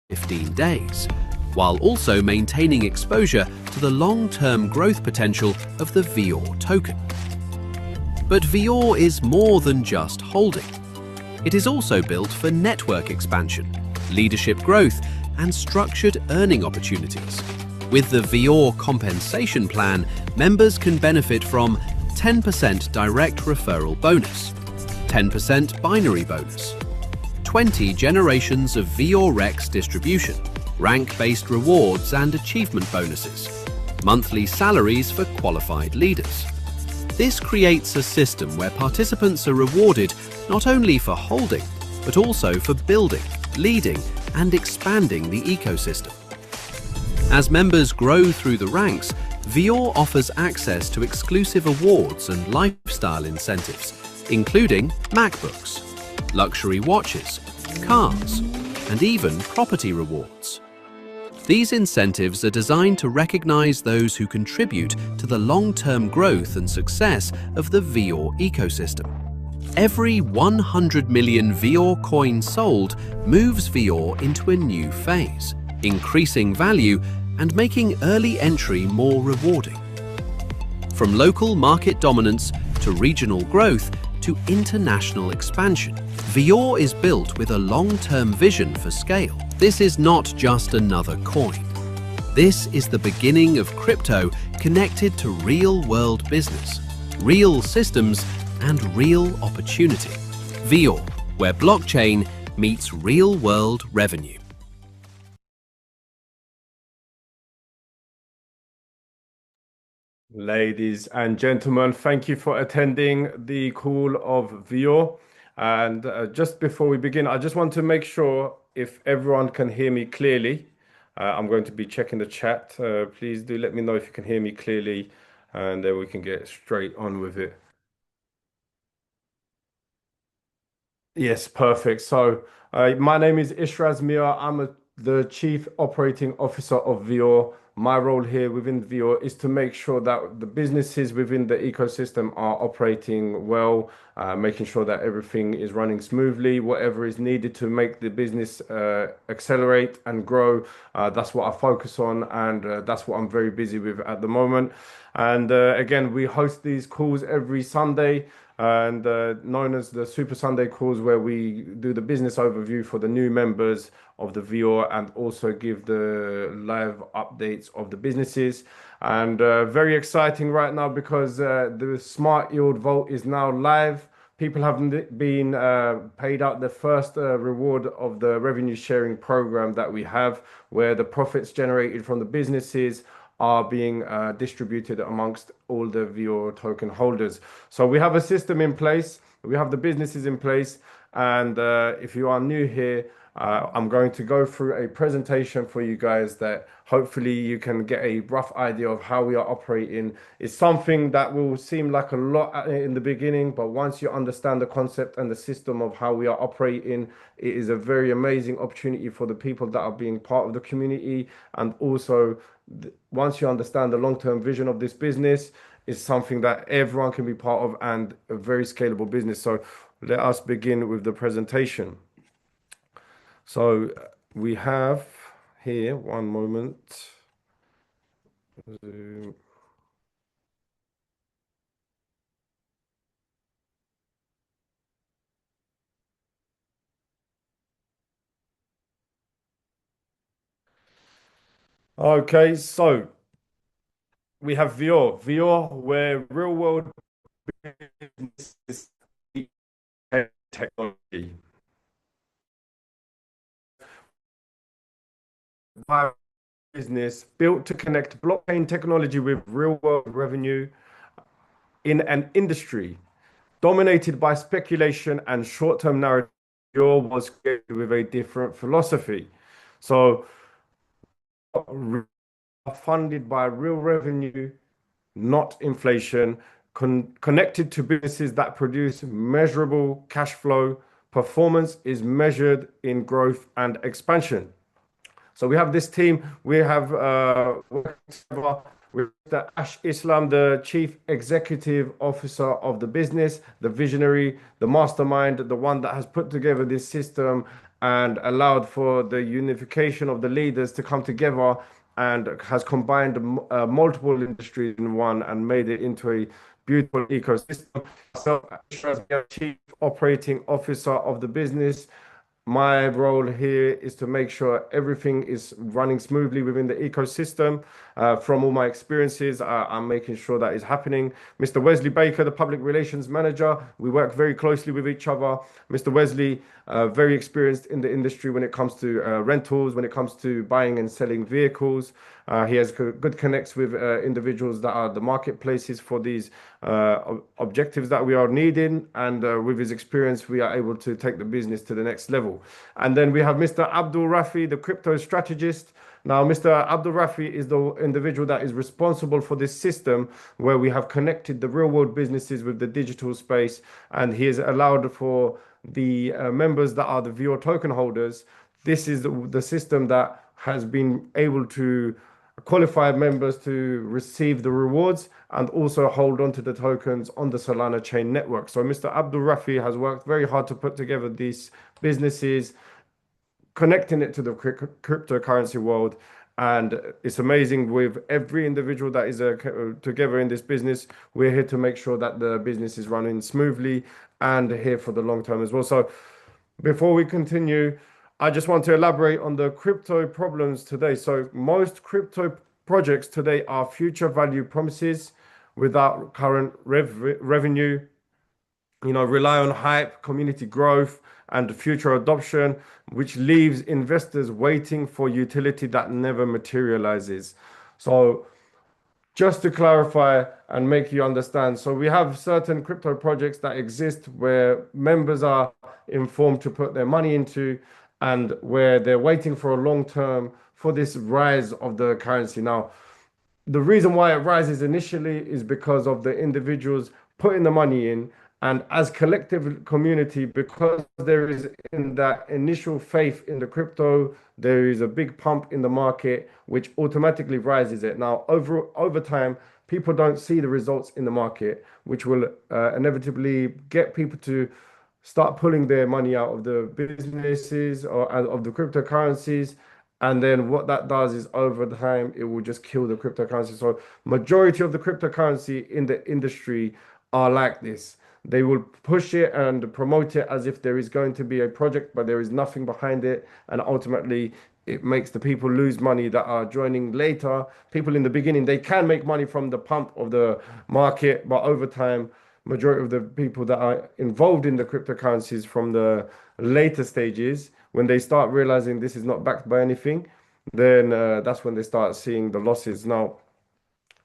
15 days, while also maintaining exposure to the long-term growth potential of the Vior token. But Vior is more than just holding. It is also built for network expansion, leadership growth, and structured earning opportunities. With the Vior compensation plan, members can benefit from 10% direct referral bonus, 10% binary bonus, 20 generations of Vior Rex distribution, rank-based rewards and achievement bonuses, monthly salaries for qualified leaders. This creates a system where participants are rewarded not only for holding, but also for building, leading, and expanding the ecosystem. As members grow through the ranks, Vior offers access to exclusive awards and lifestyle incentives, including MacBooks, luxury watches, cars, and even property rewards. These incentives are designed to recognize those who contribute to the long-term growth and success of the Vior ecosystem. Every 100 million Vior coins sold moves Vior into a new phase, increasing value and making early entry more rewarding. From local market dominance to regional growth to international expansion, Vior is built with a long-term vision for scale. This is not just another coin. This is the beginning of crypto connected to real-world business, real systems, and real opportunity. Vior, where blockchain meets real-world revenue. Ladies and gentlemen, thank you for attending the call of Vior. And just before we begin, I just want to make sure if everyone can hear me clearly. I'm going to be checking the chat. Please do let me know if you can hear me clearly, and then we can get straight on with it. Yes, perfect. So, my name is Ishraz Miah. The Chief Operating Officer of Vior. My role here within Vior is to make sure that the businesses within the ecosystem are operating well, making sure that everything is running smoothly, whatever is needed to make the business accelerate and grow. That's what I focus on, and that's what I'm very busy with at the moment. And again, we host these calls every Sunday, and known as the Super Sunday calls, where we do the business overview for the new members of the Vior and also give the live updates of the businesses. And very exciting right now because the Smart Yield Vault is now live. People have been paid out the first reward of the revenue sharing program that we have, where the profits generated from the businesses are being distributed amongst all the Vior token holders. So we have a system in place, we have the businesses in place, and if you are new here, I'm going to go through a presentation for you guys that hopefully you can get a rough idea of how we are operating. It's something that will seem like a lot in the beginning, but once you understand the concept and the system of how we are operating, it is a very amazing opportunity for the people that are being part of the community. And also, once you understand the long-term vision of this business, it's something that everyone can be part of and a very scalable business. So let us begin with the presentation. So we have here, one moment. Okay, so we have Vior, where real world business technology. Business built to connect blockchain technology with real world revenue in an industry dominated by speculation and short term narrative. Vior was created with a different philosophy. So, funded by real revenue, not inflation, connected to businesses that produce measurable cash flow. Performance is measured in growth and expansion. So we have this team. We have with Ash Islam, the Chief Executive Officer of the business, the visionary, the mastermind, the one that has put together this system and allowed for the unification of the leaders to come together and has combined multiple industries in one and made it into a beautiful ecosystem. So, as Chief Operating Officer of the business, my role here is to make sure everything is running smoothly within the ecosystem. From all my experiences, I'm making sure that is happening. Mr. Wesley Baker, the Public Relations Manager, we work very closely with each other. Mr. Wesley, very experienced in the industry when it comes to rentals, when it comes to buying and selling vehicles. He has good connects with individuals that are the marketplaces for these objectives that we are needing. And with his experience, we are able to take the business to the next level. And then we have Mr. Abdul Rafi, the crypto strategist. Now, Mr. Abdul Rafi is the individual that is responsible for this system where we have connected the real world businesses with the digital space. And he has allowed for the members that are the Vior token holders. This is the system that has been able to qualified members to receive the rewards and also hold on to the tokens on the Solana chain network. So Mr. Abdul Rafi has worked very hard to put together these businesses, connecting it to the cryptocurrency world. And it's amazing with every individual that is together in this business. We're here to make sure that the business is running smoothly and here for the long term as well. So before we continue, I just want to elaborate on the crypto problems today. So most crypto projects today are future value promises without current revenue, rely on hype, community growth, and future adoption, which leaves investors waiting for utility that never materializes. So just to clarify and make you understand, so we have certain crypto projects that exist where members are informed to put their money into and where they're waiting for a long term for this rise of the currency. Now, the reason why it rises initially is because of the individuals putting the money in, and as collective community, because there is in that initial faith in the crypto, there is a big pump in the market which automatically rises it. Now over time, people don't see the results in the market, which will inevitably get people to start pulling their money out of the businesses or out of the cryptocurrencies. And then what that does is over time, it will just kill the cryptocurrency. So majority of the cryptocurrency in the industry are like this. They will push it and promote it as if there is going to be a project, but there is nothing behind it. And ultimately, it makes the people lose money that are joining later. People in the beginning, they can make money from the pump of the market, but over time, majority of the people that are involved in the cryptocurrencies from the later stages, when they start realizing this is not backed by anything, then that's when they start seeing the losses. Now,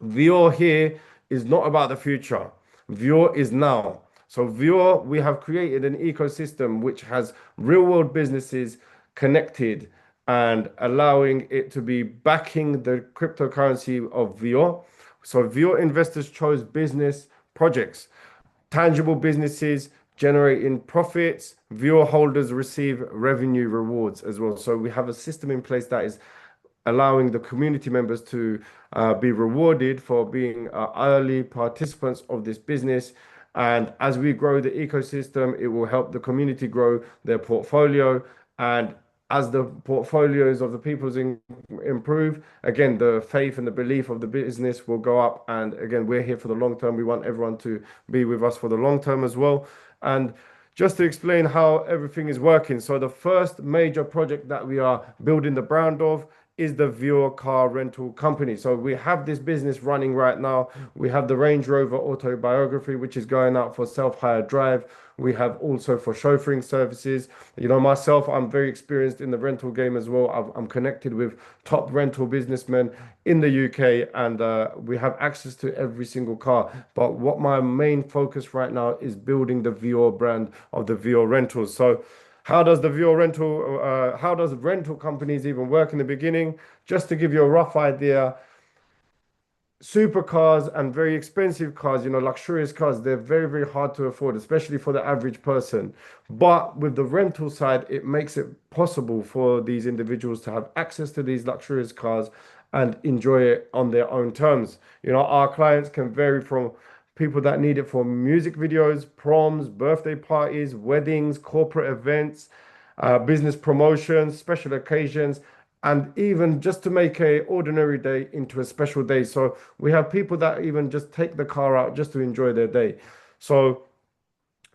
Vior here is not about the future. Vior is now. So Vior, we have created an ecosystem which has real world businesses connected and allowing it to be backing the cryptocurrency of Vior. So Vior investors chose business projects, tangible businesses generating profits. Vior holders receive revenue rewards as well. So we have a system in place that is allowing the community members to be rewarded for being early participants of this business. And as we grow the ecosystem, it will help the community grow their portfolio. And as the portfolios of the people's improve, again, the faith and the belief of the business will go up. And again, we're here for the long term. We want everyone to be with us for the long term as well. And just to explain how everything is working. So the first major project that we are building the brand of is the Vior car rental company. So we have this business running right now. We have the Range Rover autobiography, which is going out for self-hire drive. We have also for chauffeuring services. Myself, I'm very experienced in the rental game as well. I'm connected with top rental businessmen in the UK, and we have access to every single car. But what my main focus right now is building the Vior brand of the Vior Rentals. So how does rental companies even work in the beginning? Just to give you a rough idea, supercars and very expensive cars, luxurious cars, they're very, very hard to afford, especially for the average person. But with the rental side, it makes it possible for these individuals to have access to these luxurious cars and enjoy it on their own terms. Our clients can vary from people that need it for music videos, proms, birthday parties, weddings, corporate events, business promotions, special occasions, and even just to make a ordinary day into a special day. So we have people that even just take the car out just to enjoy their day. So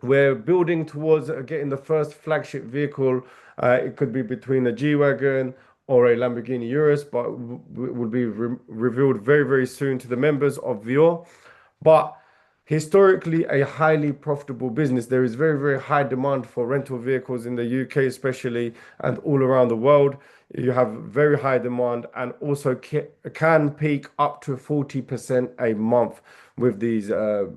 we're building towards getting the first flagship vehicle. It could be between a G-Wagon or a Lamborghini Urus, but will be revealed very, very soon to the members of Vior. But historically, a highly profitable business. There is very, very high demand for rental vehicles in the UK, especially, and all around the world. You have very high demand and also can peak up to 40% a month with these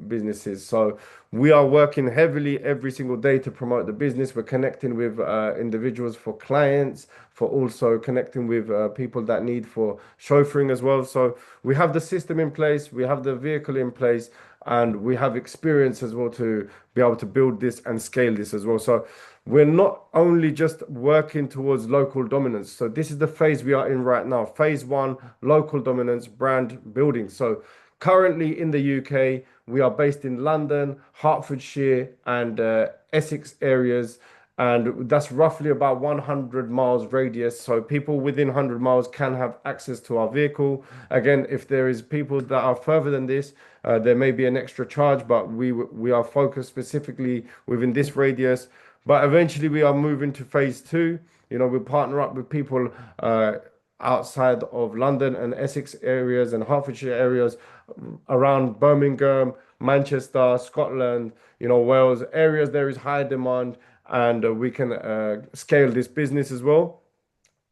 businesses. So we are working heavily every single day to promote the business. We're connecting with individuals for clients, for also connecting with people that need for chauffeuring as well. So we have the system in place, we have the vehicle in place, and we have experience as well to be able to build this and scale this as well. So we're not only just working towards local dominance. So this is the phase we are in right now. Phase one, local dominance, brand building. So currently in the UK, we are based in London, Hertfordshire, and Essex areas. And that's roughly about 100 miles radius. So people within 100 miles can have access to our vehicle. Again, if there is people that are further than this, there may be an extra charge, but we are focused specifically within this radius. But eventually we are moving to phase two. You know, we partner up with people outside of London and Essex areas and Hertfordshire areas around Birmingham, Manchester, Scotland, you know, Wales areas. There is high demand and we can scale this business as well.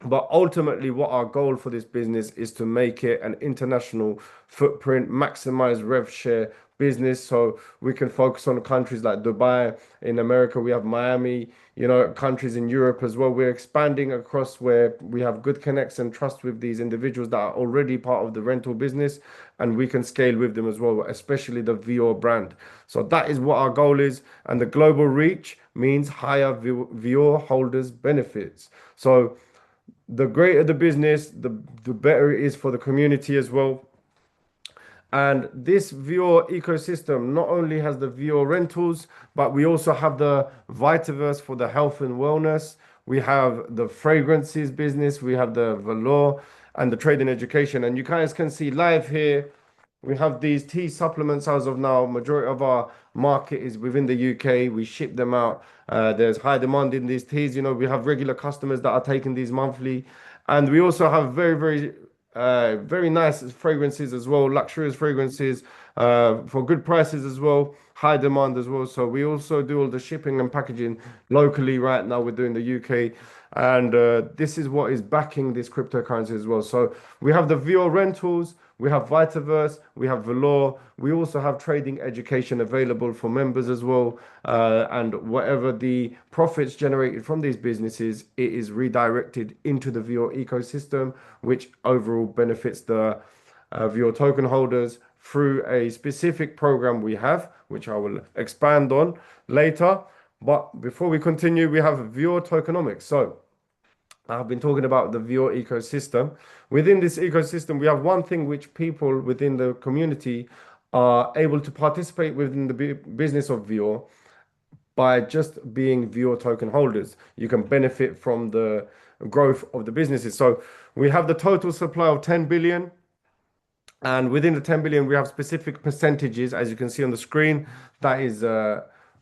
But ultimately, what our goal for this business is to make it an international footprint, maximize rev share business. So we can focus on countries like Dubai. In America, we have Miami, you know, countries in Europe as well. We're expanding across where we have good connects and trust with these individuals that are already part of the rental business, and we can scale with them as well, especially the Vior brand. So that is what our goal is. And the global reach means higher Vior holders benefits. So the greater the business, the better it is for the community as well. And this Vior ecosystem not only has the Vior rentals, but we also have the Vitaverse for the health and wellness. We have the fragrances business, we have the velour and the trade and education. And you guys can see live here, we have these tea supplements as of now. Majority of our market is within the UK. We ship them out. There's high demand in these teas. You know, we have regular customers that are taking these monthly. And we also have very nice fragrances as well, luxurious fragrances for good prices as well, high demand as well. So we also do all the shipping and packaging locally right now. We're doing the UK, and this is what is backing this cryptocurrency as well. So we have the Vior Rentals, we have Vitaverse, we have Velour. We also have trading education available for members as well. And whatever the profits generated from these businesses, it is redirected into the Vior ecosystem, which overall benefits the Vior token holders through a specific program we have, which I will expand on later. But before we continue, we have Vior tokenomics. So I've been talking about the Vior ecosystem. Within this ecosystem, we have one thing which people within the community are able to participate within the business of Vior by just being Vior token holders. You can benefit from the growth of the businesses. So we have the total supply of 10 billion. And within the 10 billion, we have specific percentages, as you can see on the screen. That is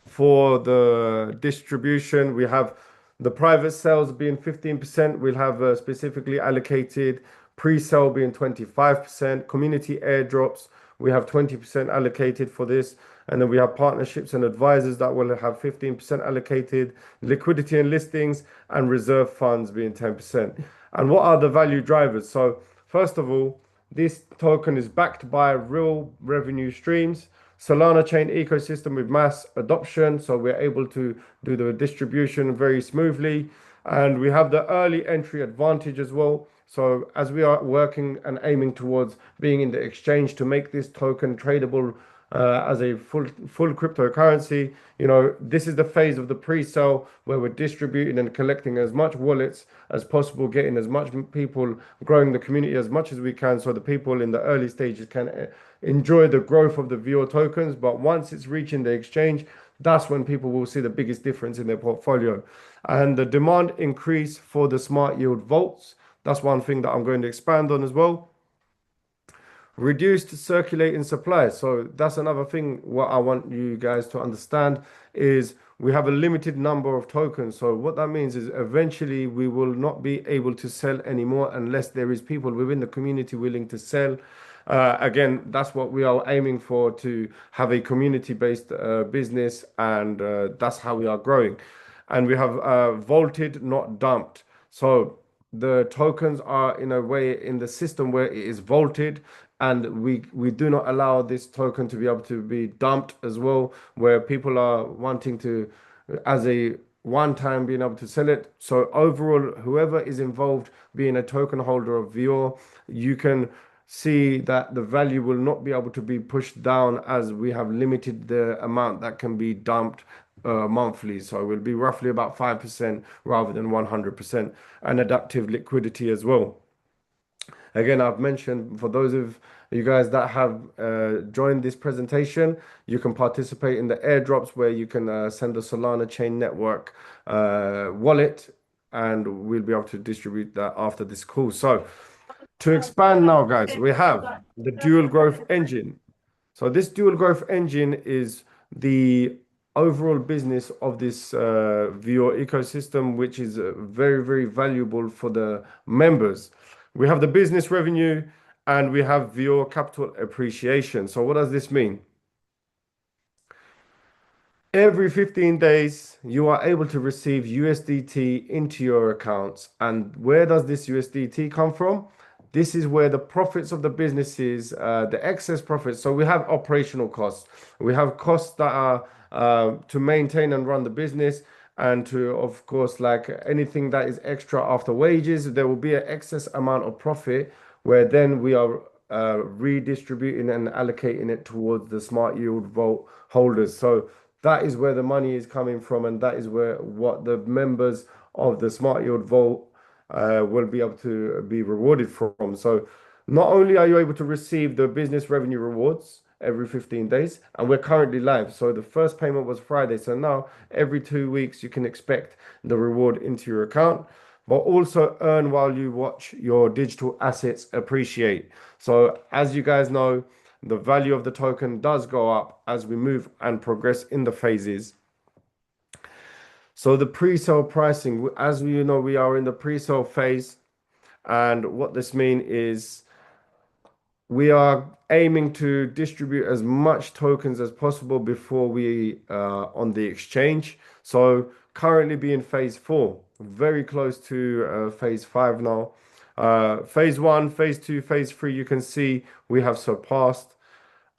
for the distribution. We have the private sales being 15%. We'll have specifically allocated pre-sale being 25%. Community airdrops, we have 20% allocated for this. And then we have partnerships and advisors that will have 15% allocated. Liquidity and listings and reserve funds being 10%. And what are the value drivers? So first of all, this token is backed by real revenue streams. Solana chain ecosystem with mass adoption, so we're able to do the distribution very smoothly. And we have the early entry advantage as well. So as we are working and aiming towards being in the exchange to make this token tradable as a full cryptocurrency, you know, this is the phase of the pre-sale where we're distributing and collecting as much wallets as possible, getting as much people, growing the community as much as we can, so the people in the early stages can enjoy the growth of the Vior tokens. But once it's reaching the exchange, That's when people will see the biggest difference in their portfolio. And the demand increase for the smart yield vaults. That's one thing that I'm going to expand on as well. Reduced circulating supply. So that's another thing. What I want you guys to understand is we have a limited number of tokens. So what that means is eventually we will not be able to sell anymore unless there is people within the community willing to sell. Again, that's what we are aiming for, to have a community-based business, and that's how we are growing. And we have vaulted, not dumped. So the tokens are in a way in the system where it is vaulted, and we do not allow this token to be able to be dumped as well, where people are wanting to, as a one time, being able to sell it. So overall, whoever is involved being a token holder of Vior, you can see that the value will not be able to be pushed down, as we have limited the amount that can be dumped monthly. So it will be roughly about 5% rather than 100%, and adaptive liquidity as well. Again, I've mentioned, for those of you guys that have joined this presentation, you can participate in the airdrops where you can send a Solana chain network wallet, and we'll be able to distribute that after this call. So to expand now, guys, we have the dual growth engine. So this dual growth engine is the overall business of this Vior ecosystem, which is very, very valuable for the members. We have the business revenue, and we have Vior capital appreciation. So what does this mean? Every 15 days, you are able to receive USDT into your accounts. And where does this USDT come from? This is where the profits of the businesses, the excess profits. So we have operational costs. We have costs that are to maintain and run the business, and to, of course, like anything that is extra after wages, there will be an excess amount of profit, where then we are redistributing and allocating it towards the smart yield vault holders. So that is where the money is coming from, and that is where what the members of the smart yield vault will be able to be rewarded from. So not only are you able to receive the business revenue rewards every 15 days, and we're currently live. So the first payment was Friday. So now every 2 weeks you can expect the reward into your account, but also earn while you watch your digital assets appreciate. So as you guys know, the value of the token does go up as we move and progress in the phases. So the pre-sale pricing, as we know, we are in the pre-sale phase. And what this means is we are aiming to distribute as much tokens as possible before we on the exchange. So currently being phase 4, very close to phase 5 now. Phase 1, phase 2, phase 3, you can see we have surpassed,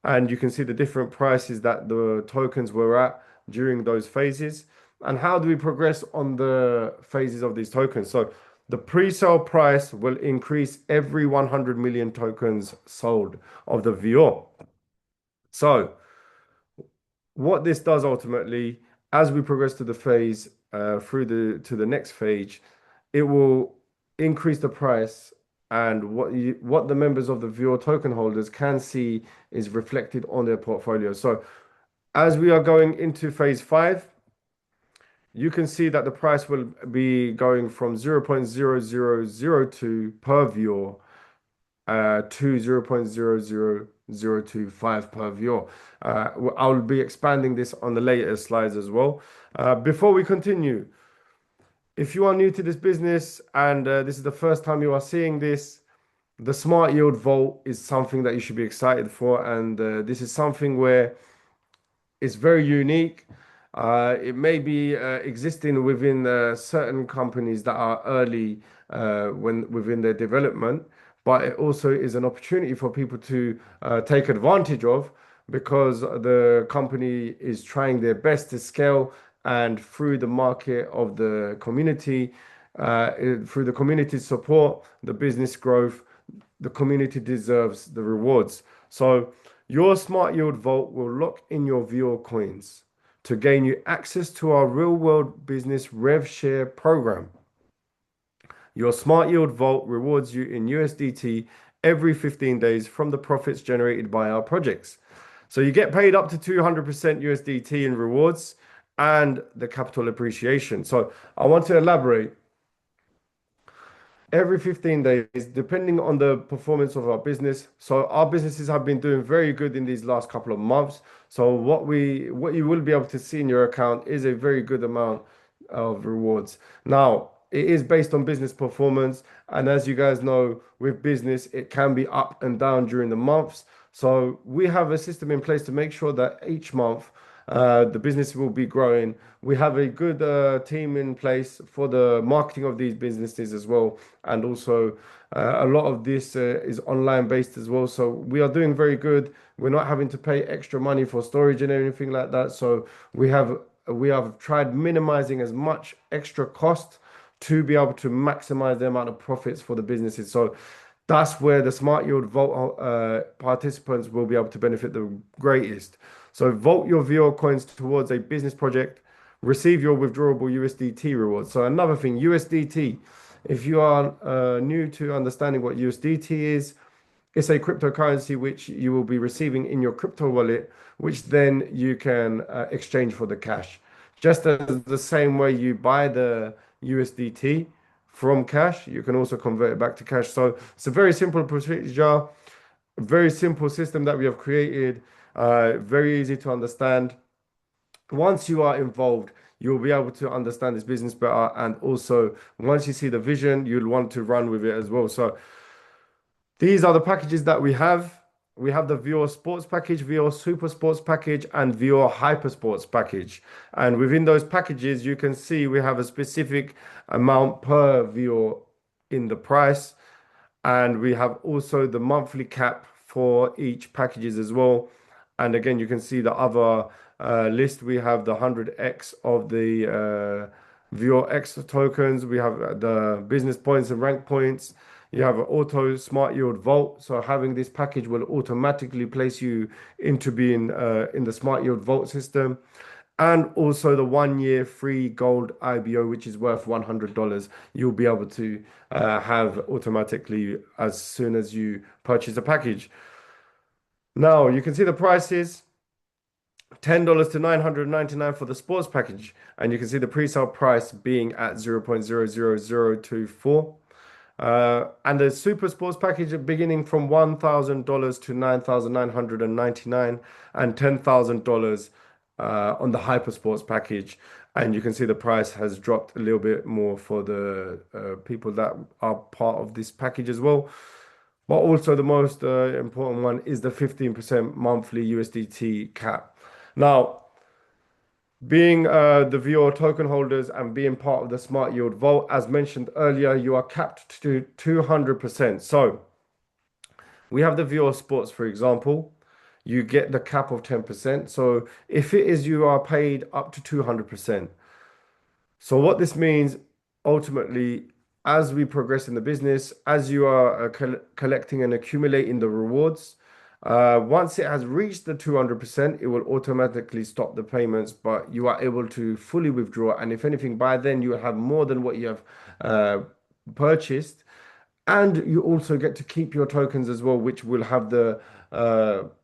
and you can see the different prices that the tokens were at during those phases. And how do we progress on the phases of these tokens? So the pre-sale price will increase every 100 million tokens sold of the Vior. So what this does ultimately, as we progress to the phase to the next phase, it will increase the price, and what the members of the Vior token holders can see is reflected on their portfolio. So as we are going into phase 5, you can see that the price will be going from 0.0002 per Vior to 0.00025 per Vior. I'll be expanding this on the later slides as well. Before we continue, if you are new to this business and this is the first time you are seeing this, the Smart Yield Vault is something that you should be excited for. And this is something where it's very unique. It may be existing within certain companies that are early within their development, but it also is an opportunity for people to take advantage of, because the company is trying their best to scale, and through the market of the community, through the community support, the business growth, the community deserves the rewards. So your Smart Yield Vault will lock in your Vior coins to gain you access to our real world business rev share program. Your Smart Yield Vault rewards you in USDT every 15 days from the profits generated by our projects. So you get paid up to 200% USDT in rewards and the capital appreciation. So I want to elaborate every 15 days, depending on the performance of our business. So our businesses have been doing very good in these last couple of months. So what you will be able to see in your account is a very good amount of rewards. Now, it is based on business performance, and as you guys know, with business, it can be up and down during the months. So we have a system in place to make sure that each month the business will be growing. We have a good team in place for the marketing of these businesses as well. And also, a lot of this is online based as well. So we are doing very good. We're not having to pay extra money for storage and anything like that. So we have tried minimizing as much extra cost to be able to maximize the amount of profits for the businesses. So that's where the Smart Yield Vault participants will be able to benefit the greatest. So vote your Vior coins towards a business project, receive your withdrawable USDT rewards. So another thing, USDT, if you are new to understanding what USDT is, it's a cryptocurrency which you will be receiving in your crypto wallet, which then you can exchange for the cash. Just as the same way you buy the USDT from cash, you can also convert it back to cash. So it's a very simple procedure, a very simple system that we have created, very easy to understand. Once you are involved, you'll be able to understand this business better. And also, once you see the vision, you'll want to run with it as well. So these are the packages that we have. We have the Vior Sports package, Vior Super Sports package, and Vior Hyper Sports package. And within those packages, you can see we have a specific amount per Vior in the price. And we have also the monthly cap for each packages as well. And again, you can see the other list. We have the 100x of the Vior X tokens. We have the business points and rank points. You have an auto smart yield vault. So having this package will automatically place you into being in the smart yield vault system. And also the 1 year free gold IBO, which is worth $100. You'll be able to have automatically as soon as you purchase a package. Now you can see the prices. $10 to $999 for the sports package. And you can see the pre-sale price being at 0.00024. And the super sports package beginning from $1,000 to $9,999 and $10,000 on the hyper sports package. And you can see the price has dropped a little bit more for the people that are part of this package as well. But also the most important one is the 15% monthly USDT cap. Now, being the Vior token holders and being part of the Smart Yield Vault, as mentioned earlier, you are capped to 200%. So we have the Vior Sports, for example, you get the cap of 10%. So if it is, you are paid up to 200%. So what this means ultimately, as we progress in the business, as you are collecting and accumulating the rewards, once it has reached the 200%, it will automatically stop the payments, but you are able to fully withdraw. And if anything, by then you will have more than what you have purchased. And you also get to keep your tokens as well, which will have the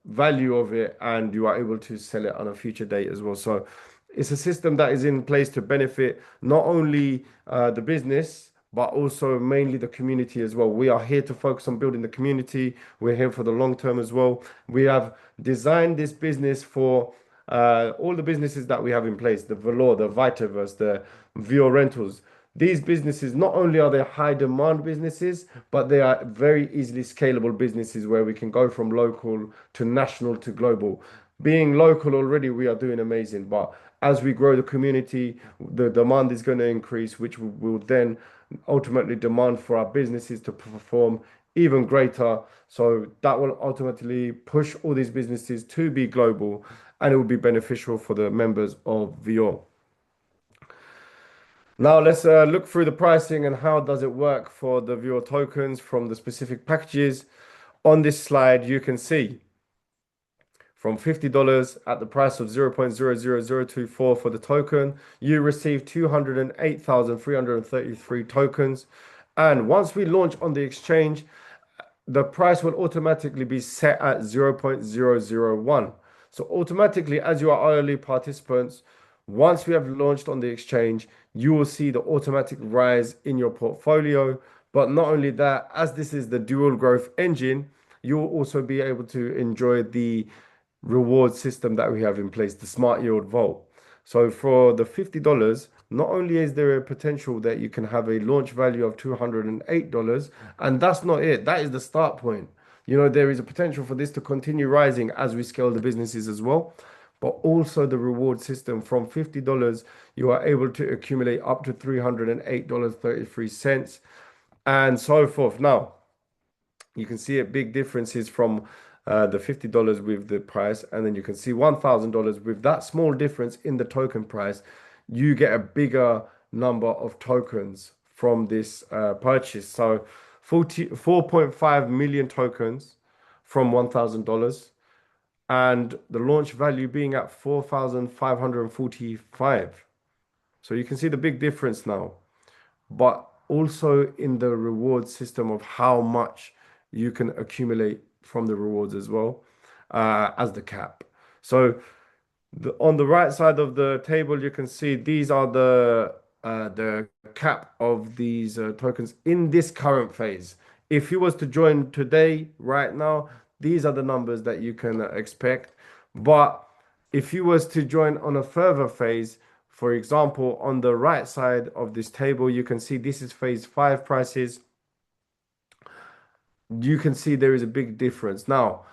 value of it, and you are able to sell it on a future date as well. So it's a system that is in place to benefit not only the business, but also mainly the community as well. We are here to focus on building the community. We're here for the long term as well. We have designed this business for all the businesses that we have in place, the Valor, the Vitaverse, the Vior Rentals. These businesses, not only are they high demand businesses, but they are very easily scalable businesses where we can go from local to national to global. Being local already, we are doing amazing. But as we grow the community, the demand is going to increase, which will then ultimately demand for our businesses to perform even greater. So that will ultimately push all these businesses to be global, and it will be beneficial for the members of Vior. Now let's look through the pricing and how does it work for the Vior tokens from the specific packages. On this slide, you can see from $50 at the price of 0.00024 for the token, you receive 208,333 tokens. And once we launch on the exchange, the price will automatically be set at 0.001. So automatically, as you are early participants, once we have launched on the exchange, you will see the automatic rise in your portfolio. But not only that, as this is the dual growth engine, you will also be able to enjoy the reward system that we have in place, the Smart Yield Vault. So for the $50, not only is there a potential that you can have a launch value of $208, and that's not it. That is the start point. There is a potential for this to continue rising as we scale the businesses as well. But also the reward system from $50, you are able to accumulate up to $308.33 and so forth. Now, you can see a big differences from the $50 with the price, and then you can see $1,000 with that small difference in the token price. You get a bigger number of tokens from this purchase. So 4.5 million tokens from $1,000, and the launch value being at 4,545. So you can see the big difference now, but also in the reward system of how much you can accumulate from the rewards as well, as the cap. So on the right side of the table, you can see these are the cap of these tokens in this current phase. If you was to join today, right now, these are the numbers that you can expect. But if you was to join on a further phase, for example, on the right side of this table, you can see this is phase 5 prices. You can see there is a big difference. Now,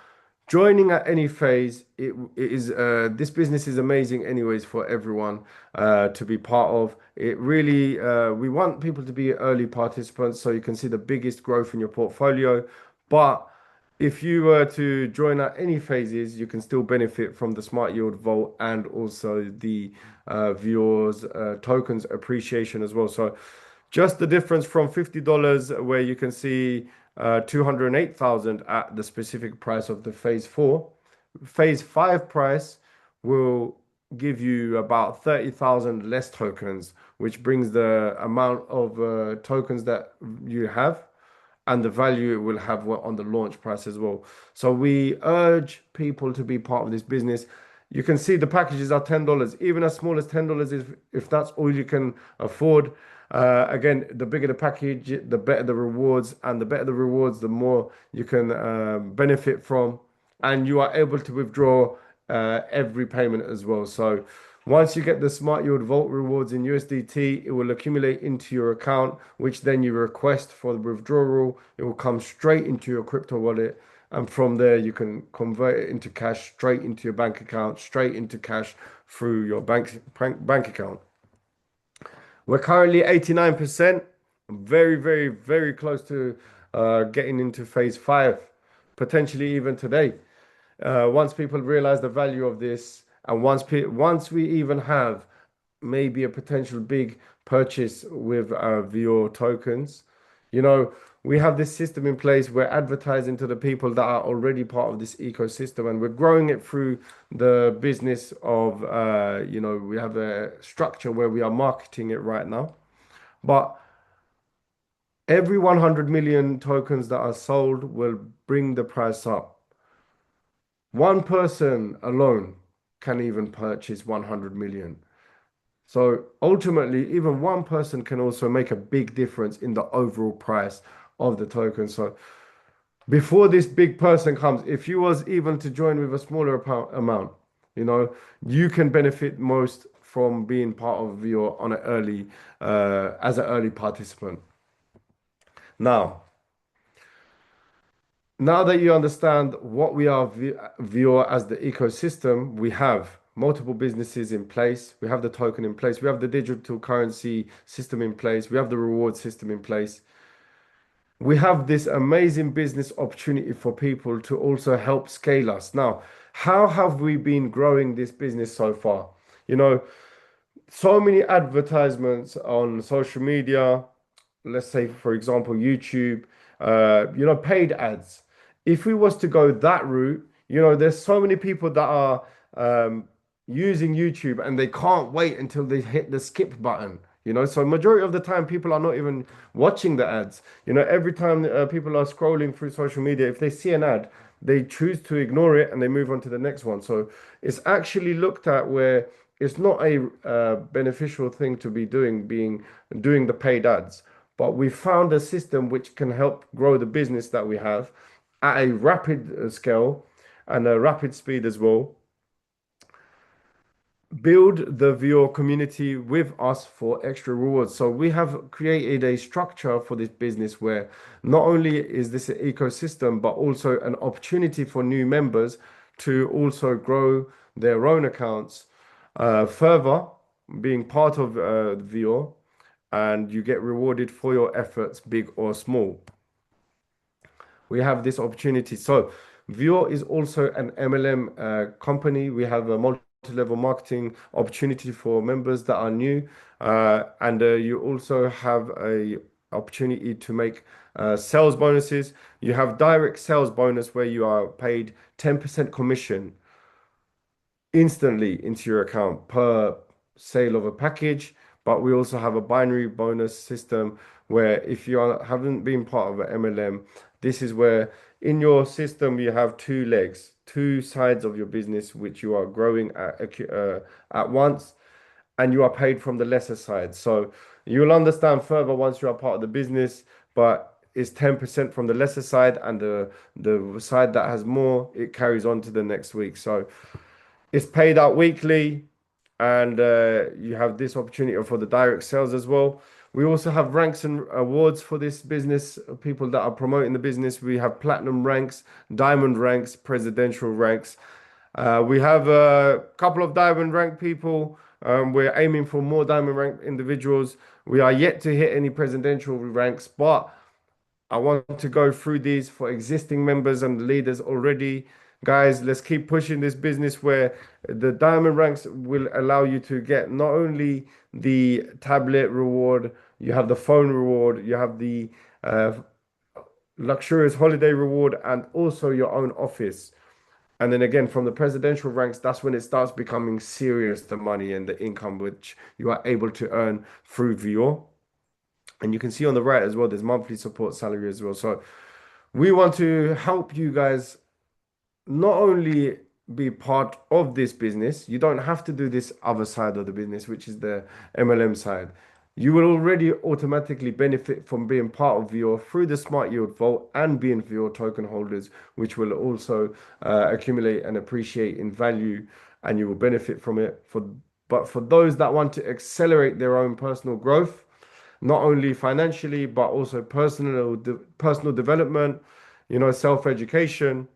joining at any phase, it is this business is amazing anyways for everyone to be part of. It really we want people to be early participants so you can see the biggest growth in your portfolio. But if you were to join at any phases, you can still benefit from the Smart Yield Vault and also the Vior's tokens appreciation as well. So just the difference from $50 where you can see 208,000 at the specific price of the phase 4. Phase 5 price will give you about 30,000 less tokens, which brings the amount of tokens that you have and the value it will have on the launch price as well. So we urge people to be part of this business. You can see the packages are $10, even as small as $10 if that's all you can afford. Again, the bigger the package, the better the rewards, and the better the rewards, the more you can benefit from, and you are able to withdraw every payment as well. So once you get the Smart Yield Vault rewards in USDT, it will accumulate into your account, which then you request for the withdrawal. It will come straight into your crypto wallet. And from there, you can convert it into cash straight into your bank account, straight into cash through your bank account. We're currently 89%, very, very, very close to getting into phase 5, potentially even today. Once people realize the value of this, and once we even have maybe a potential big purchase with Vior tokens, we have this system in place. We're advertising to the people that are already part of this ecosystem, and we're growing it through the business of, we have a structure where we are marketing it right now. But every 100 million tokens that are sold will bring the price up. One person alone can even purchase 100 million. So ultimately, even one person can also make a big difference in the overall price of the token. So before this big person comes, if you was even to join with a smaller amount, you can benefit most from being part of Vior on as an early participant. Now that you understand what we are Vior as the ecosystem, we have multiple businesses in place. We have the token in place. We have the digital currency system in place. We have the reward system in place. We have this amazing business opportunity for people to also help scale us. Now, how have we been growing this business so far? So many advertisements on social media, let's say, for example, YouTube, paid ads. If we was to go that route, there's so many people that are using YouTube and they can't wait until they hit the skip button. So majority of the time people are not even watching the ads. Every time people are scrolling through social media, if they see an ad, they choose to ignore it and they move on to the next one. So it's actually looked at where it's not a beneficial thing to be doing the paid ads. But we found a system which can help grow the business that we have at a rapid scale and a rapid speed as well. Build the Vior community with us for extra rewards. So we have created a structure for this business where not only is this an ecosystem, but also an opportunity for new members to also grow their own accounts further, being part of Vior, and you get rewarded for your efforts, big or small. We have this opportunity. So Vior is also an MLM company. We have a multi-level marketing opportunity for members that are new, and you also have a opportunity to make sales bonuses. You have direct sales bonus where you are paid 10% commission instantly into your account per sale of a package. But we also have a binary bonus system where if haven't been part of an MLM, this is where in your system you have two legs, two sides of your business which you are growing at once, and you are paid from the lesser side. So you'll understand further once you are part of the business, but it's 10% from the lesser side, and the side that has more, it carries on to the next week. So it's paid out weekly, and you have this opportunity for the direct sales as well. We also have ranks and awards for this business, people that are promoting the business. We have platinum ranks, diamond ranks, presidential ranks. We have a couple of diamond rank people. We're aiming for more diamond rank individuals. We are yet to hit any presidential ranks, but I want to go through these for existing members and leaders already. Guys, let's keep pushing this business where the diamond ranks will allow you to get not only the tablet reward, you have the phone reward, you have the uh, luxurious holiday reward, and also your own office. And then again, from the presidential ranks, that's when it starts becoming serious, the money and the income which you are able to earn through Vior. And you can see on the right as well, there's monthly support salary as well. So we want to help you guys not only be part of this business, you don't have to do this other side of the business, which is the MLM side. You will already automatically benefit from being part of Vior through the Smart Yield Vault and being Vior token holders, which will also accumulate and appreciate in value, and you will benefit from it. But for those that want to accelerate their own personal growth, not only financially, but also personal development, self-education,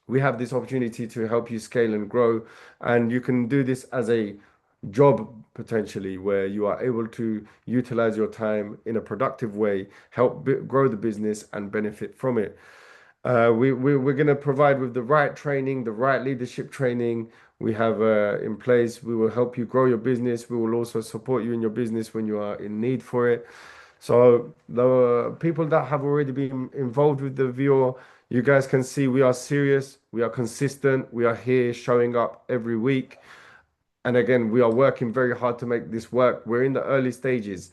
we have this opportunity to help you scale and grow. And you can do this as a job potentially, where you are able to utilize your time in a productive way, help grow the business and benefit from it. We're going to provide with the right training, the right leadership training we have in place. We will help you grow your business. We will also support you in your business when you are in need for it. So the people that have already been involved with the Vior, you guys can see we are serious, we are consistent, we are here showing up every week. And again, we are working very hard to make this work. We're in the early stages,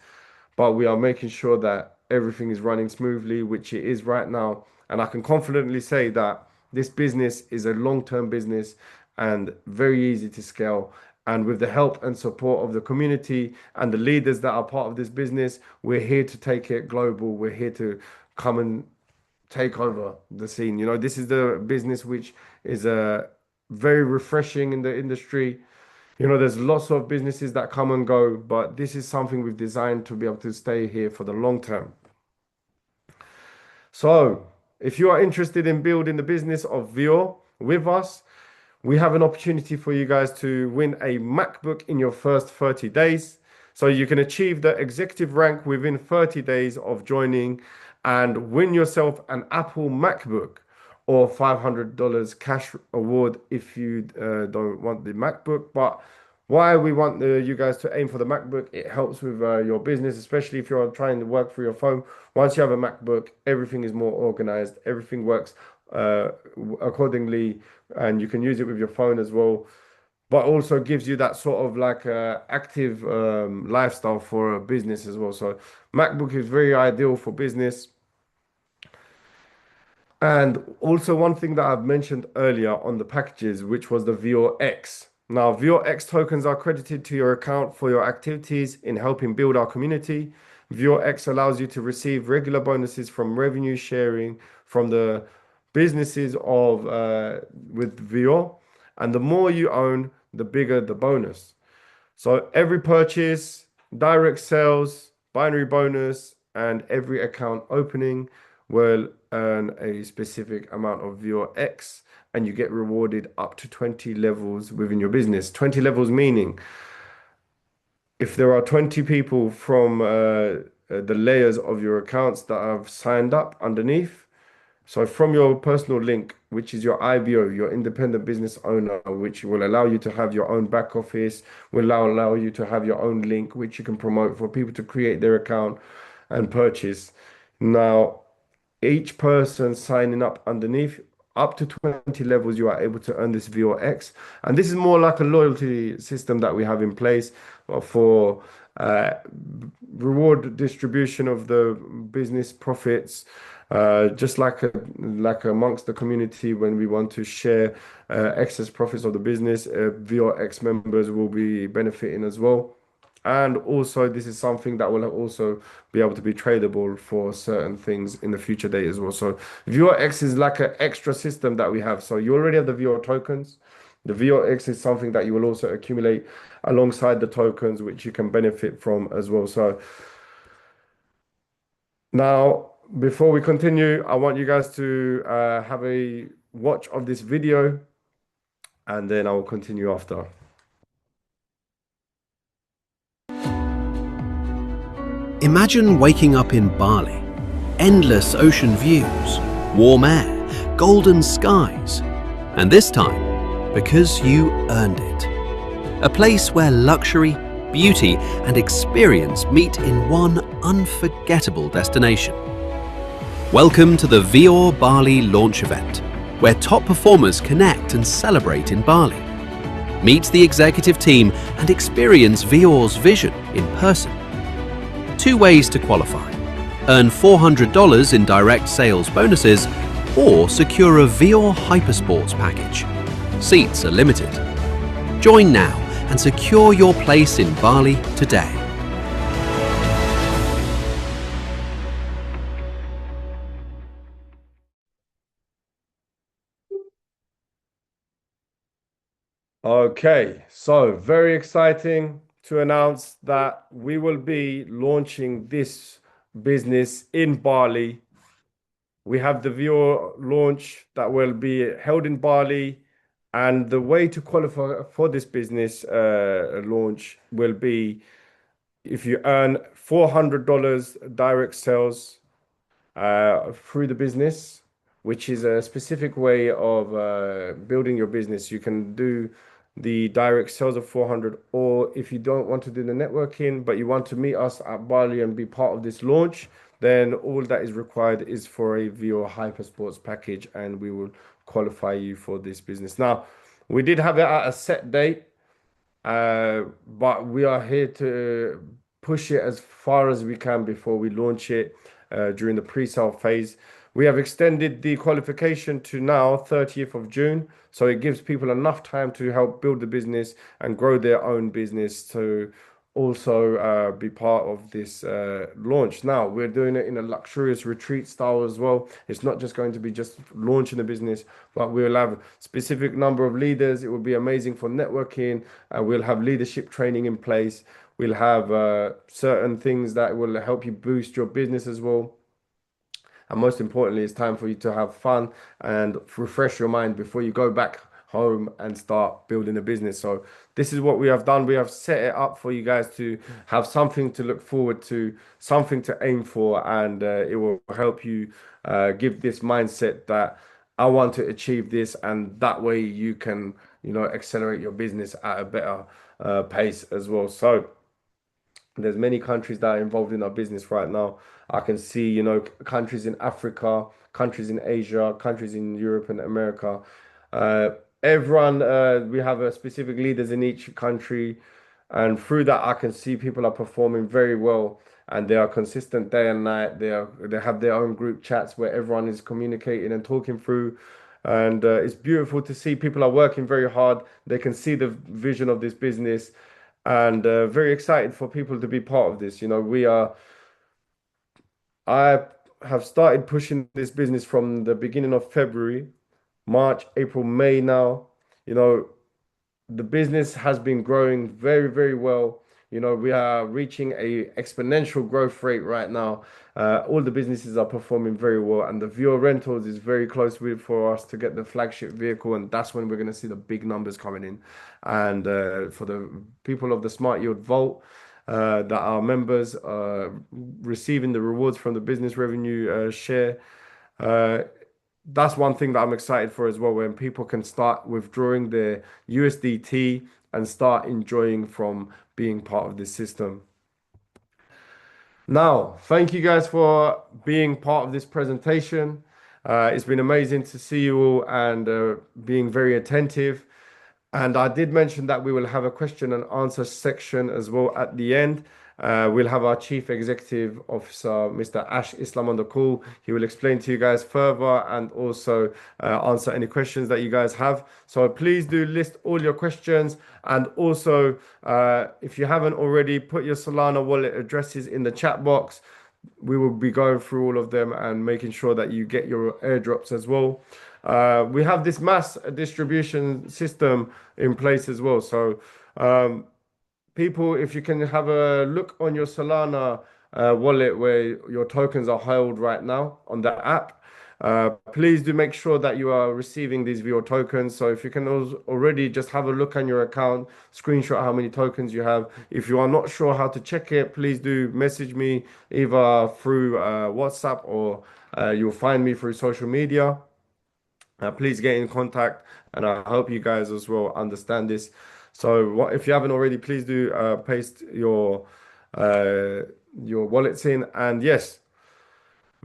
but we are making sure that everything is running smoothly, which it is right now. And I can confidently say that this business is a long-term business and very easy to scale. And with the help and support of the community and the leaders that are part of this business, we're here to take it global. We're here to come and take over the scene. This is the business which is very refreshing in the industry. There's lots of businesses that come and go, but this is something we've designed to be able to stay here for the long term. So if you are interested in building the business of Vior with us, we have an opportunity for you guys to win a MacBook in your first 30 days. So you can achieve the executive rank within 30 days of joining and win yourself an Apple MacBook or $500 cash award if you don't want the MacBook. But why we want you guys to aim for the MacBook, it helps with your business, especially if you're trying to work through your phone. Once you have a MacBook, everything is more organized, everything works accordingly, and you can use it with your phone as well. but also gives you that sort of like active lifestyle for a business as well. So MacBook is very ideal for business. And also one thing that I've mentioned earlier on the packages, which was the Vior X. Now, Vior X tokens are credited to your account for your activities in helping build our community. Vior X allows you to receive regular bonuses from revenue sharing from the businesses of with Vior. And the more you own, the bigger the bonus. So every purchase, direct sales, binary bonus, and every account opening will earn a specific amount of Vior X, and you get rewarded up to 20 levels within your business. 20 levels meaning if there are 20 people from the layers of your accounts that have signed up underneath, so from your personal link, which is your IBO, your independent business owner, which will allow you to have your own back office, will allow you to have your own link, which you can promote for people to create their account and purchase. Now, each person signing up underneath, up to 20 levels, you are able to earn this VOX. And this is more like a loyalty system that we have in place for uh, reward distribution of the business profits. Just like amongst the community, when we want to share excess profits of the business, VOX members will be benefiting as well. And also, this is something that will also be able to be tradable for certain things in the future date as well. So Vior X is like an extra system that we have. So you already have the Vior tokens. The Vior X is something that you will also accumulate alongside the tokens, which you can benefit from as well. So now, before we continue, I want you guys to have a watch of this video, and then I will continue after. Imagine waking up in Bali, endless ocean views, warm air, golden skies, and this time, because you earned it. A place where luxury, beauty, and experience meet in one unforgettable destination. Welcome to the Vior Bali launch event, where top performers connect and celebrate in Bali. Meet the executive team and experience Vior's vision in person. 2 ways to qualify: earn $400 in direct sales bonuses or secure a Vior Hypersports package. Seats are limited. Join now and secure your place in Bali today. Okay, so very exciting to announce that we will be launching this business in Bali. We have the Vior launch that will be held in Bali, and the way to qualify for this business launch will be if you earn $400 direct sales through the business, which is a specific way of building your business. You can do the direct sales of 400, or if you don't want to do the networking, but you want to meet us at Bali and be part of this launch, then all that is required is for a Vior Hypersports package, and we will qualify you for this business. Now, we did have it at a set date, but we are here to push it as far as we can before we launch it during the pre-sale phase. We have extended the qualification to now 30th of June. So it gives people enough time to help build the business and grow their own business to also be part of this launch. Now, we're doing it in a luxurious retreat style as well. It's not just going to be just launching the business, but we'll have a specific number of leaders. It will be amazing for networking. We'll have leadership training in place. We'll have certain things that will help you boost your business as well. And most importantly, it's time for you to have fun and refresh your mind before you go back home and start building a business. So this is what we have done. We have set it up for you guys to have something to look forward to, something to aim for, and it will help you give this mindset that I want to achieve this, and that way you can, accelerate your business at a better pace as well. So there's many countries that are involved in our business right now. I can see, countries in Africa, countries in Asia, countries in Europe and America. everyone, we have specific leaders in each country, and through that, I can see people are performing very well, and they are consistent day and night. They have their own group chats where everyone is communicating and talking through, and it's beautiful to see people are working very hard. They can see the vision of this business, and very excited for people to be part of this. I have started pushing this business from the beginning of February, March, April, May now. You know, the business has been growing very, very well. We are reaching a exponential growth rate right now. All the businesses are performing very well, and the Vior Rentals is very close with for us to get the flagship vehicle, and that's when we're going to see the big numbers coming in. And for the people of the Smart Yield Vault that are members, receiving the rewards from the business revenue share. Uh, that's one thing that I'm excited for as well, when people can start withdrawing their USDT and start enjoying from being part of this system. Now, thank you guys for being part of this presentation. It's been amazing to see you all and being very attentive. And I did mention that we will have a question and answer section as well at the end. We'll have our Chief Executive Officer, Mr. Ash Islam, on the call. He will explain to you guys further and also answer any questions that you guys have. So please do list all your questions. And also, if you haven't already, put your Solana wallet addresses in the chat box. We will be going through all of them and making sure that you get your airdrops as well. We have this mass distribution system in place as well. So, people, if you can have a look on your Solana wallet where your tokens are held right now on that app, please do make sure that you are receiving these Vior tokens. So if you can already just have a look on your account, screenshot how many tokens you have. If you are not sure how to check it, please do message me either through WhatsApp or you'll find me through social media. Please get in contact, and I hope you guys as well understand this. So, if you haven't already, please do paste your wallets in. And yes,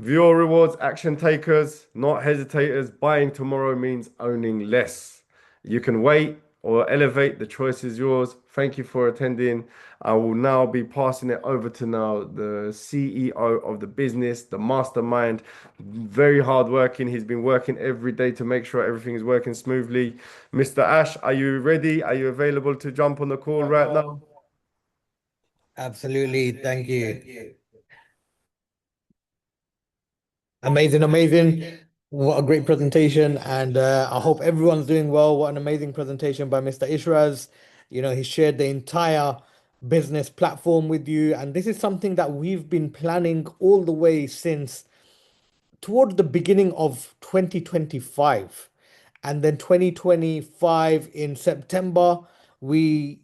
Vior rewards action takers, not hesitators. Buying tomorrow means owning less. You can wait or elevate. The choice is yours. Thank you for attending. I will now be passing it over to now the CEO of the business, the mastermind. Very hard working. He's been working every day to make sure everything is working smoothly. Mr. Ash, are you ready? Are you available to jump on the call right now? Absolutely. Thank you. Amazing, amazing. What a great presentation. And I hope everyone's doing well. What an amazing presentation by Mr. Ishraz. He shared the entire business platform with you. And this is something that we've been planning all the way since towards the beginning of 2025. And then 2025 in September, we,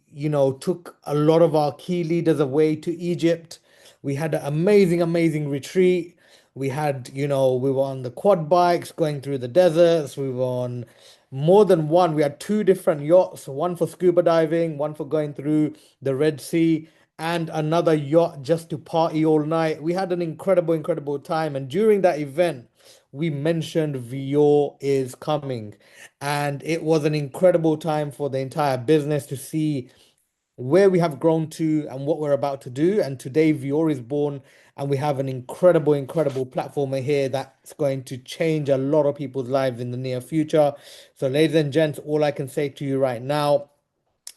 took a lot of our key leaders away to Egypt. We had an amazing, amazing retreat. We had, we were on the quad bikes going through the deserts. We were on more than one. We had two different yachts, one for scuba diving, one for going through the Red Sea, and another yacht just to party all night. We had an incredible, incredible time. And during that event, we mentioned Vior is coming. And it was an incredible time for the entire business to see where we have grown to and what we're about to do. And today, Vior is born, and we have an incredible, incredible platform here that's going to change a lot of people's lives in the near future. So, ladies and gents, all I can say to you right now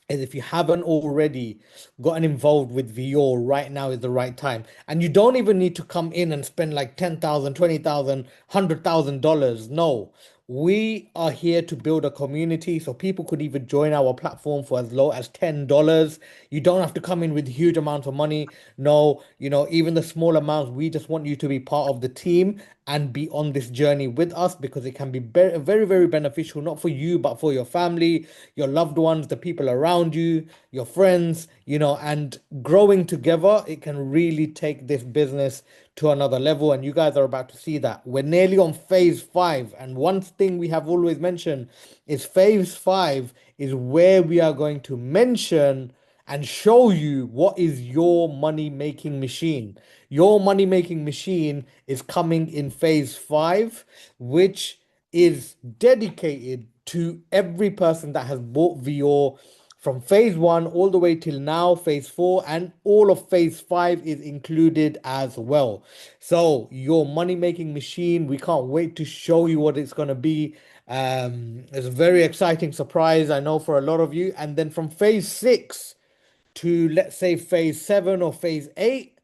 is if you haven't already gotten involved with Vior, right now is the right time. And you don't even need to come in and spend like 10,000, 20,000, $100,000. No, we are here to build a community, so people could even join our platform for as low as $10. You don't have to come in with huge amounts of money. No, even the small amounts, we just want you to be part of the team and be on this journey with us, because it can be very, very, very beneficial, not for you, but for your family, your loved ones, the people around you, your friends, and growing together, it can really take this business to another level. And you guys are about to see that. We're nearly on phase 5. And one thing we have always mentioned is phase 5 is where we are going to mention and show you what is your money making machine. Your money making machine is coming in phase 5, which is dedicated to every person that has bought Vior from phase one all the way till now, phase four, and all of phase five is included as well. So, your money making machine, we can't wait to show you what it's going to be. It's a very exciting surprise, I know, for a lot of you. And then from phase six to, let's say, phase seven or phase eight,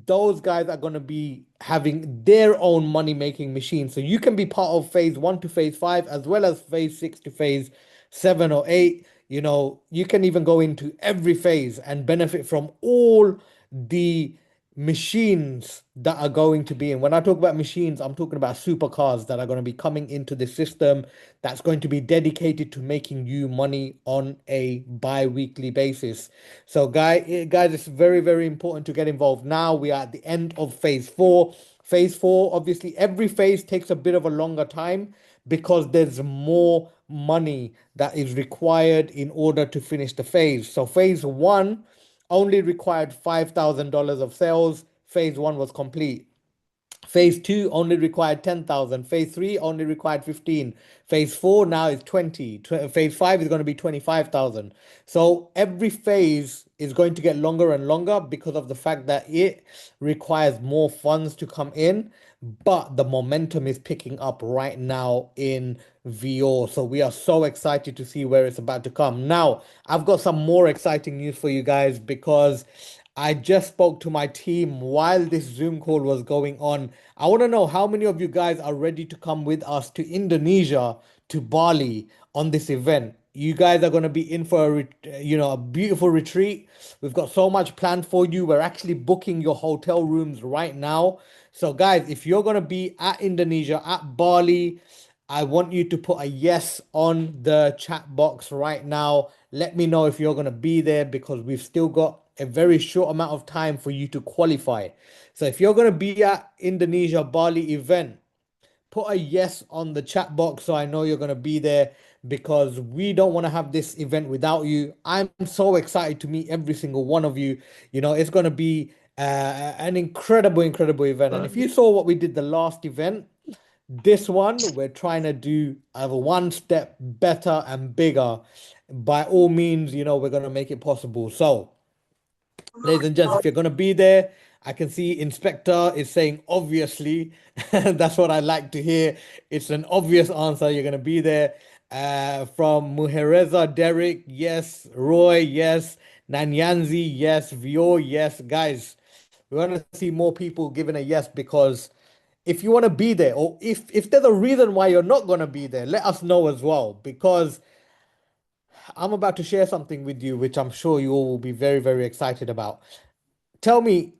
those guys are going to be having their own money making machine. So you can be part of phase one to phase five, as well as phase six to phase seven or eight. You can even go into every phase and benefit from all the machines that are going to be in. When I talk about machines, I'm talking about supercars that are going to be coming into the system that's going to be dedicated to making you money on a bi-weekly basis. So guys, it's very, very important to get involved now. We are at the end of phase four. Phase four, obviously, every phase takes a bit of a longer time because there's more money that is required in order to finish the phase. So phase one only required $5,000 of sales. Phase one was complete. Phase two only required 10,000. Phase three only required 15. Phase four now is 20. Phase five is going to be 25,000. So every phase is going to get longer and longer because of the fact that it requires more funds to come in. But the momentum is picking up right now in Vior. So we are so excited to see where it's about to come. Now, I've got some more exciting news for you guys because I just spoke to my team while this Zoom call was going on. I want to know how many of you guys are ready to come with us to Indonesia, to Bali on this event. You guys are going to be in for a beautiful retreat. We've got so much planned for you. We're actually booking your hotel rooms right now. So guys, if you're going to be at Indonesia, at Bali, I want you to put a yes on the chat box right now. Let me know if you're going to be there because we've still got a very short amount of time for you to qualify. So if you're going to be at Indonesia Bali event, put a yes on the chat box so I know you're going to be there because we don't want to have this event without you. I'm so excited to meet every single one of you. It's going to be an incredible, incredible event. And if you saw what we did the last event, this one, we're trying to do one step better and bigger. By all means, we're going to make it possible. So, ladies and gents, if you're going to be there, I can see Inspector is saying obviously. That's what I like to hear. It's an obvious answer. You're going to be there. From Muhereza, Derek, yes. Roy, yes. Nanyanzi, yes. Vio, yes. Guys, we want to see more people giving a yes because if you want to be there, or if there's a reason why you're not going to be there, let us know as well because I'm about to share something with you which I'm sure you all will be very, very excited about. Tell me,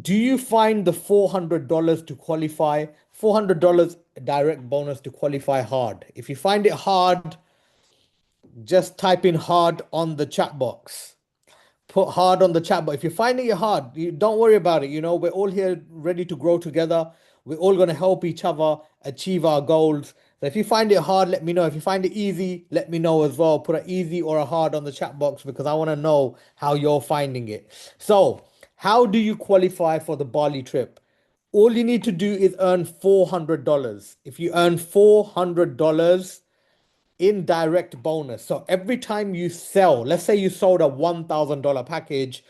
do you find the $400 to qualify, $400 direct bonus to qualify hard? If you find it hard, just type in hard on the chat box. Put hard on the chat, but if you're finding it hard, don't worry about it. We're all here ready to grow together. We're all going to help each other achieve our goals. So if you find it hard, let me know. If you find it easy, let me know as well. Put an easy or a hard on the chat box because I want to know how you're finding it. So, how do you qualify for the Bali trip? All you need to do is earn $400. If you earn $400, indirect bonus. So every time you sell, let's say you sold a $1,000 package,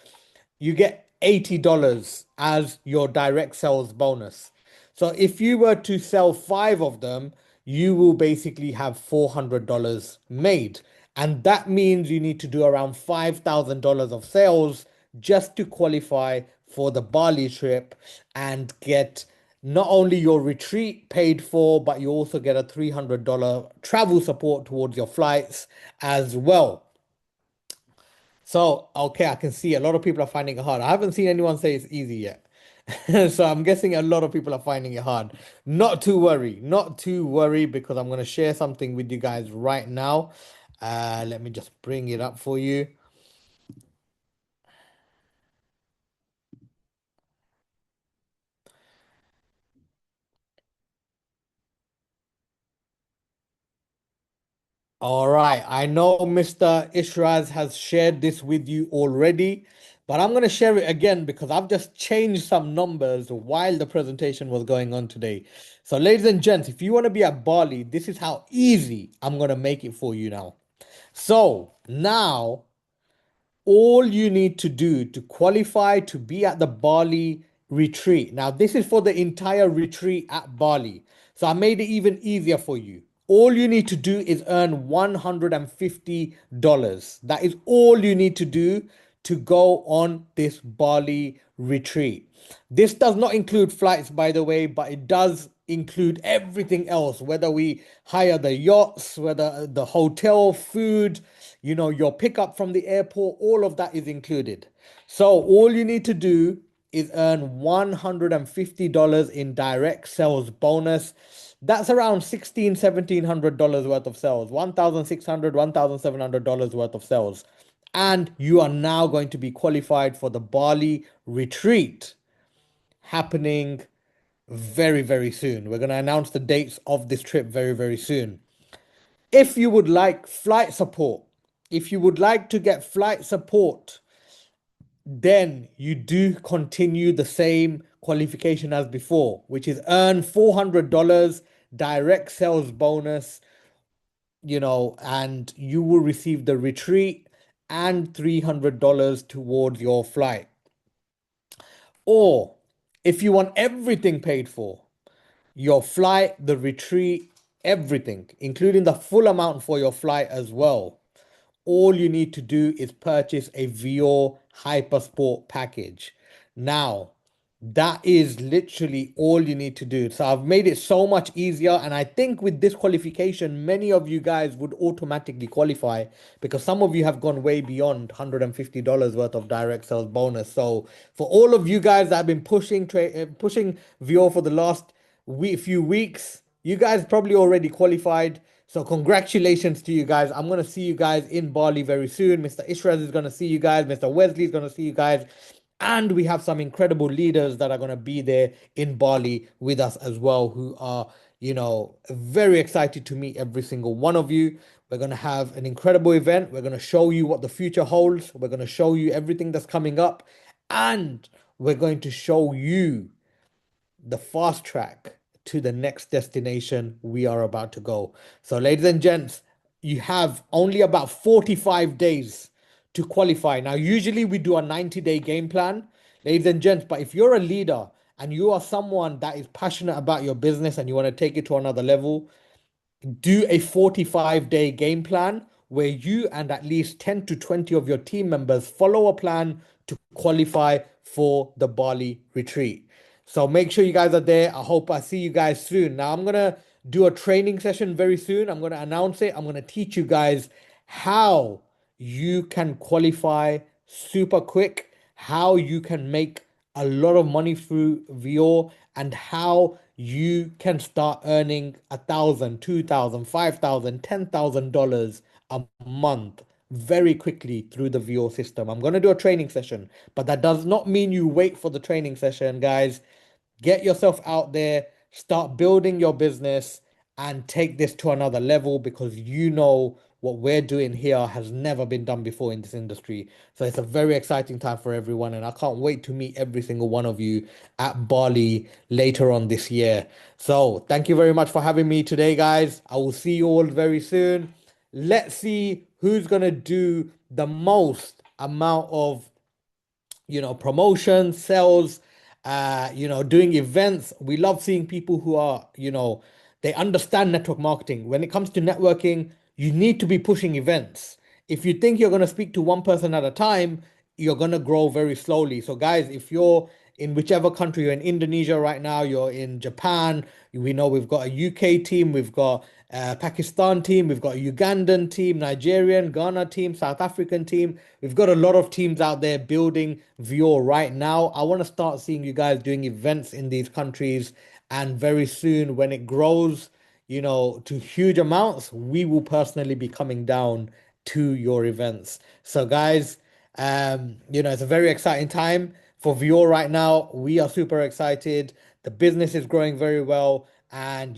you get $80 as your direct sales bonus. So if you were to sell five of them, you will basically have $400 made. And that means you need to do around $5,000 of sales just to qualify for the Bali trip and get not only your retreat paid for, but you also get a $300 travel support towards your flights as well. So, okay, I can see a lot of people are finding it hard. I haven't seen anyone say it's easy yet. So I'm guessing a lot of people are finding it hard. Not to worry, not to worry, because I'm going to share something with you guys right now. Let me just bring it up for you. All right. I know Mr. Ishraz has shared this with you already, but I'm going to share it again because I've just changed some numbers while the presentation was going on today. So, ladies and gents, if you want to be at Bali, this is how easy I'm going to make it for you now. So, now all you need to do to qualify to be at the Bali retreat. Now, this is for the entire retreat at Bali. So I made it even easier for you. All you need to do is earn $150. That is all you need to do to go on this Bali retreat. This does not include flights, by the way, but it does include everything else, whether we hire the yachts, whether the hotel, food, your pickup from the airport, all of that is included. So all you need to do is earn $150 in direct sales bonus. That's around $1,700 worth of sales, $1,700 worth of sales. And you are now going to be qualified for the Bali retreat happening very, very soon. We're going to announce the dates of this trip very, very soon. If you would like flight support, if you would like to get flight support, then you do continue the same qualification as before, which is earn $400 direct sales bonus, and you will receive the retreat and $300 towards your flight. Or if you want everything paid for, your flight, the retreat, everything, including the full amount for your flight as well, all you need to do is purchase a Vior Hypersport package. Now, that is literally all you need to do. So I've made it so much easier. And I think with this qualification, many of you guys would automatically qualify because some of you have gone way beyond $150 worth of direct sales bonus. So for all of you guys that have been pushing Vior for the last few weeks, you guys probably already qualified. So congratulations to you guys. I'm going to see you guys in Bali very soon. Mr. Ishraz is going to see you guys. Mr. Wesley is going to see you guys. And we have some incredible leaders that are going to be there in Bali with us as well, who are, very excited to meet every single one of you. We're going to have an incredible event. We're going to show you what the future holds. We're going to show you everything that's coming up. And we're going to show you the fast track to the next destination we are about to go. So, ladies and gents, you have only about 45 days to qualify. Now, usually we do a 90-day game plan, ladies and gents, but if you're a leader and you are someone that is passionate about your business and you want to take it to another level, do a 45-day game plan where you and at least 10 to 20 of your team members follow a plan to qualify for the Bali retreat. So make sure you guys are there. I hope I see you guys soon. Now, I'm going to do a training session very soon. I'm going to announce it. I'm going to teach you guys how you can qualify super quick, how you can make a lot of money through Vior, and how you can start earning $1,000, $2,000, $5,000, $10,000 a month very quickly through the Vior system. I'm going to do a training session, but that does not mean you wait for the training session, guys. Get yourself out there, start building your business, and take this to another level because what we're doing here has never been done before in this industry. So it's a very exciting time for everyone, and I can't wait to meet every single one of you at Bali later on this year. So thank you very much for having me today, guys. I will see you all very soon. Let's see who's gonna do the most amount of promotion, sales, doing events. We love seeing people who are, they understand network marketing. When it comes to networking, you need to be pushing events. If you think you're going to speak to one person at a time, you're going to grow very slowly. So, guys, if you're in whichever country, you're in Indonesia right now, you're in Japan, we know we've got a UK team, we've got a Pakistan team, we've got a Ugandan team, Nigerian, Ghana team, South African team. We've got a lot of teams out there building Vior right now. I want to start seeing you guys doing events in these countries. And very soon, when it grows, to huge amounts, we will personally be coming down to your events. So, guys, it's a very exciting time for Vior right now. We are super excited. The business is growing very well, and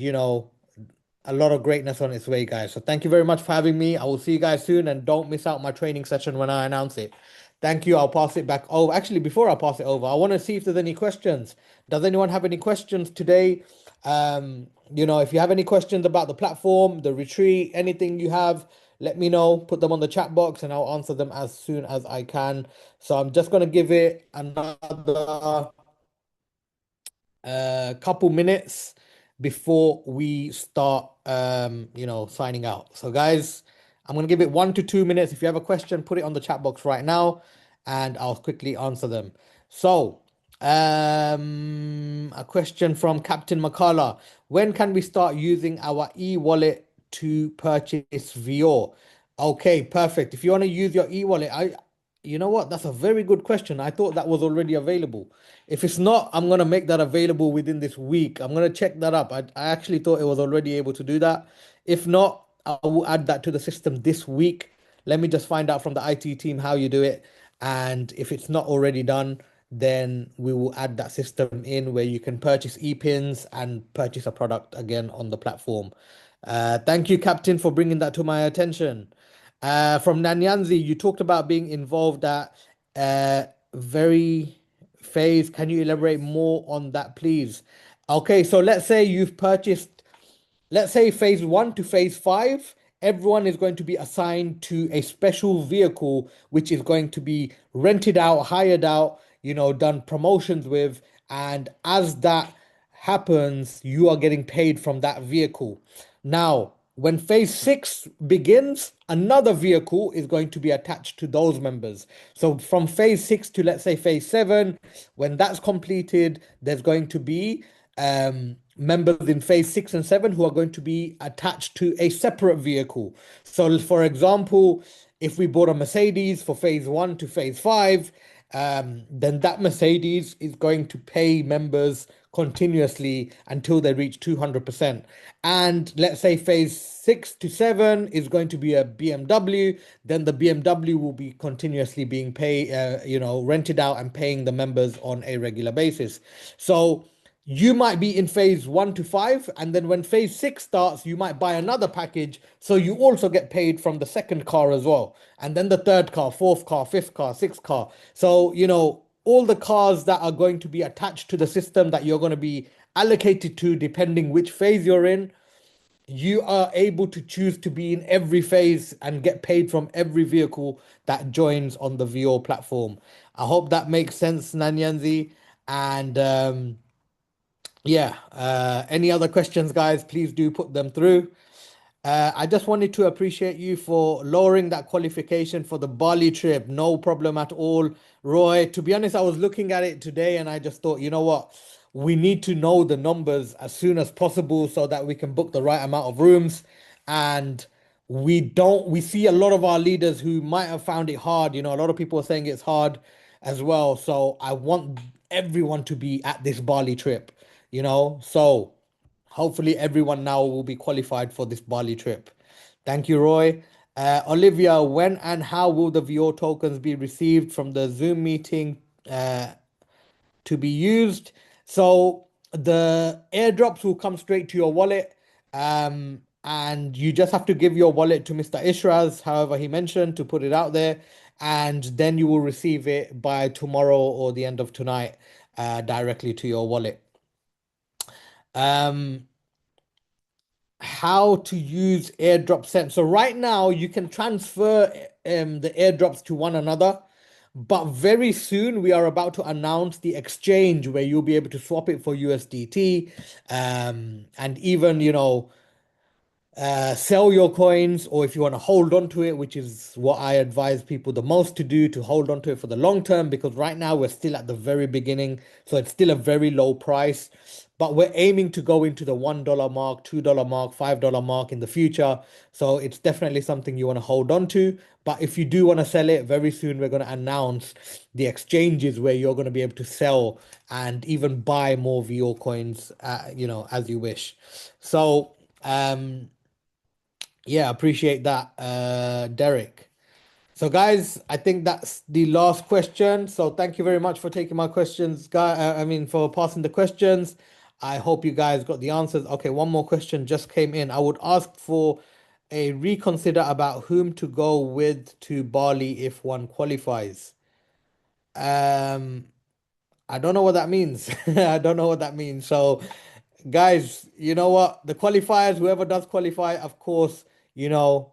a lot of greatness on its way, guys. So thank you very much for having me. I will see you guys soon, and don't miss out my training session when I announce it. Thank you. I'll pass it back. Oh, actually, before I pass it over, I want to see if there's any questions. Does anyone have any questions today? If you have any questions about the platform, the retreat, anything you have, let me know. Put them on the chat box, and I'll answer them as soon as I can. So I'm just gonna give it another couple minutes before we start signing out. So guys, I'm gonna give it 1 to 2 minutes. If you have a question, put it on the chat box right now and I'll quickly answer them. So a question from Captain Makala. When can we start using our e-wallet to purchase Vior? Okay, perfect. If you want to use your e-wallet, you know what? That's a very good question. I thought that was already available. If it's not, I'm gonna make that available within this week. I'm gonna check that up. I actually thought it was already able to do that. If not, I will add that to the system this week. Let me just find out from the IT team how you do it. And if it's not already done, then we will add that system in where you can purchase e-pins and purchase a product again on the platform. Thank you, Captain, for bringing that to my attention. From Nanyanzi, you talked about being involved at very phase. Can you elaborate more on that, please? Okay, so let's say you've purchased, let's say phase one to phase five, everyone is going to be assigned to a special vehicle, which is going to be rented out, hired out, done promotions with. And as that happens, you are getting paid from that vehicle. Now, when phase six begins, another vehicle is going to be attached to those members. So from phase six to, let's say, phase seven, when that's completed, there's going to be members in phase six and seven who are going to be attached to a separate vehicle. So, for example, if we bought a Mercedes for phase one to phase five, then that Mercedes is going to pay members continuously until they reach 200%. And let's say phase six to seven is going to be a BMW, then the BMW will be continuously being paid, rented out and paying the members on a regular basis. So you might be in phase one to five, and then when phase six starts, you might buy another package. So you also get paid from the second car as well. And then the third car, fourth car, fifth car, sixth car. So, all the cars that are going to be attached to the system that you're going to be allocated to, depending which phase you're in, you are able to choose to be in every phase and get paid from every vehicle that joins on the Vior platform. I hope that makes sense, Nanyanzi. And any other questions, guys, please do put them through. I just wanted to appreciate you for lowering that qualification for the Bali trip. No problem at all, Roy. To be honest, I was looking at it today and I just thought, you know what? We need to know the numbers as soon as possible so that we can book the right amount of rooms. And we see a lot of our leaders who might have found it hard. A lot of people are saying it's hard as well. So I want everyone to be at this Bali trip, So hopefully everyone now will be qualified for this Bali trip. Thank you, Roy. Olivia, when and how will the Vior tokens be received from the Zoom meeting to be used? So the airdrops will come straight to your wallet. And you just have to give your wallet to Mr. Ishraz, however he mentioned, to put it out there. And then you will receive it by tomorrow or the end of tonight directly to your wallet. How to use airdrop sent. So right now you can transfer the airdrops to one another, but very soon we are about to announce the exchange where you'll be able to swap it for USDT, and even sell your coins, or if you want to hold on to it, which is what I advise people the most to do, to hold on to it for the long term, because right now we're still at the very beginning, so it's still a very low price. But we're aiming to go into the $1 mark, $2 mark, $5 mark in the future. So it's definitely something you want to hold on to. But if you do want to sell it, very soon we're going to announce the exchanges where you're going to be able to sell and even buy more VO coins, as you wish. So, appreciate that, Derek. So, guys, I think that's the last question. So, thank you very much for taking my questions, guys. For passing the questions. I hope you guys got the answers. Okay, one more question just came in. I would ask for a reconsider about whom to go with to Bali if one qualifies. Um, I don't know what that means. I don't know what that means. So, guys, you know what? The qualifiers, whoever does qualify, of course, you know,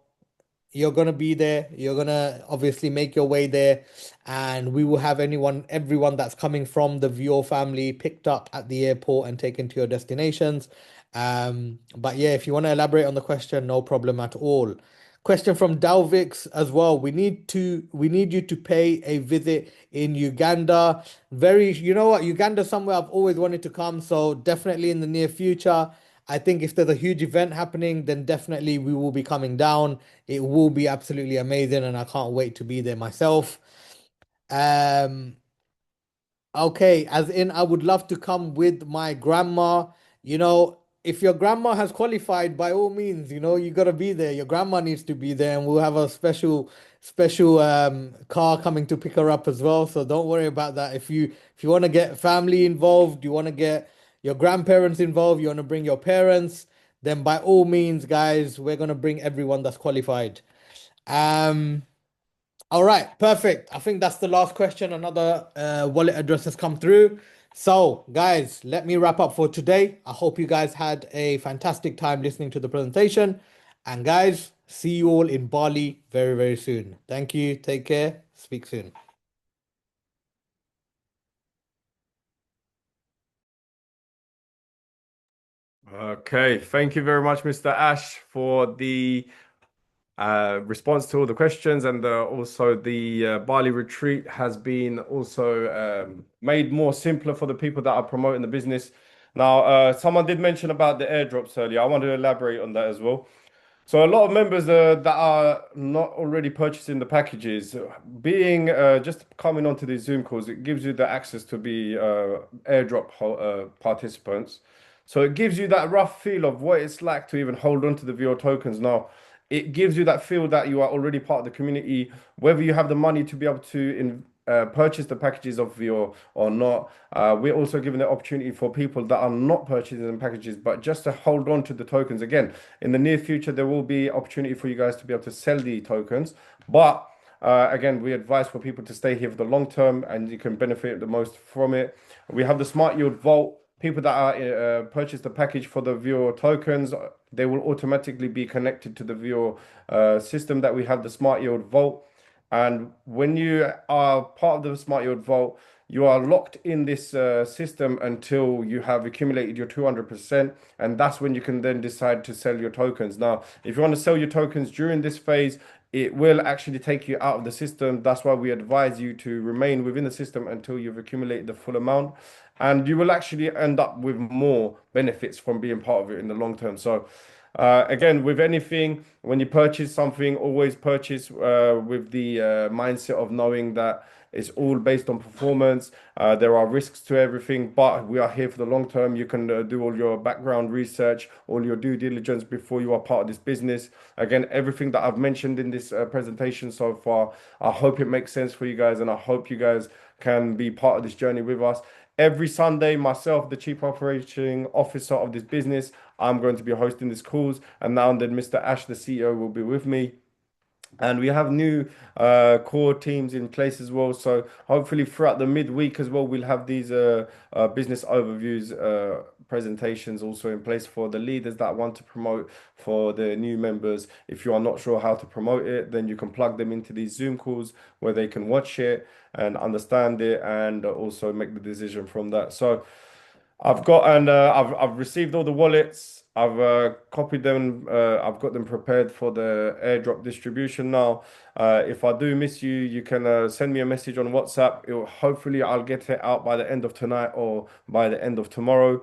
you're gonna be there. You're gonna obviously make your way there, and we will have everyone that's coming from the Vior family picked up at the airport and taken to your destinations. But yeah, if you want to elaborate on the question, no problem at all. Question from Dalvix as well. We need you to pay a visit in Uganda. You know what, Uganda somewhere I've always wanted to come, so definitely in the near future. I think if there's a huge event happening, then definitely we will be coming down. It will be absolutely amazing, and I can't wait to be there myself. Um, Okay, as in, I would love to come with my grandma. You know, if your grandma has qualified, by all means, you gotta be there. Your grandma needs to be there, and we'll have a special car coming to pick her up as well. So don't worry about that. If you want to get family involved, you want to get your grandparents involved, you want to bring your parents, then by all means, guys, we're gonna bring everyone that's qualified. Um. All right, perfect. I think that's the last question. Another wallet address has come through. So, guys, let me wrap up for today. I hope you guys had a fantastic time listening to the presentation. And, guys, see you all in Bali very, very soon. Thank you. Take care. Speak soon. Okay, thank you very much, Mr. Ash, for the response to all the questions, and also the Bali retreat has been also made more simpler for the people that are promoting the business. Now, someone did mention about the airdrops earlier. I want to elaborate on that as well. So a lot of members that are not already purchasing the packages, being just coming onto these Zoom calls, it gives you the access to be airdrop participants. So it gives you that rough feel of what it's like to even hold on to the VR tokens. Now, it gives you that feel that you are already part of the community, whether you have the money to be able to purchase the packages of VR or not. We're also giving the opportunity for people that are not purchasing the packages, but just to hold on to the tokens. Again, in the near future, there will be opportunity for you guys to be able to sell the tokens. But again, we advise for people to stay here for the long term, and you can benefit the most from it. We have the Smart Yield Vault. People that are purchase the package for the Vior tokens, they will automatically be connected to the Vior system that we have, the Smart Yield Vault. And when you are part of the Smart Yield Vault, you are locked in this system until you have accumulated your 200%. And that's when you can then decide to sell your tokens. Now, if you want to sell your tokens during this phase, it will actually take you out of the system. That's why we advise you to remain within the system until you've accumulated the full amount. And you will actually end up with more benefits from being part of it in the long term. So, again, with anything, when you purchase something, always purchase with the mindset of knowing that it's all based on performance. There are risks to everything, but we are here for the long term. You can do all your background research, all your due diligence before you are part of this business. Again, everything that I've mentioned in this presentation so far, I hope it makes sense for you guys, and I hope you guys can be part of this journey with us. Every Sunday, myself, the Chief Operating Officer of this business, I'm going to be hosting these calls, and now and then Mr. Ash, the CEO, will be with me. And we have new core teams in place as well. So hopefully throughout the midweek as well, we'll have these business overviews presentations also in place for the leaders that want to promote, for the new members. If you are not sure how to promote it, then you can plug them into these Zoom calls where they can watch it and understand it, and also make the decision from that. So I've received all the wallets. I've copied them. I've got them prepared for the airdrop distribution now. If I do miss you, you can send me a message on WhatsApp. Hopefully I'll get it out by the end of tonight or by the end of tomorrow.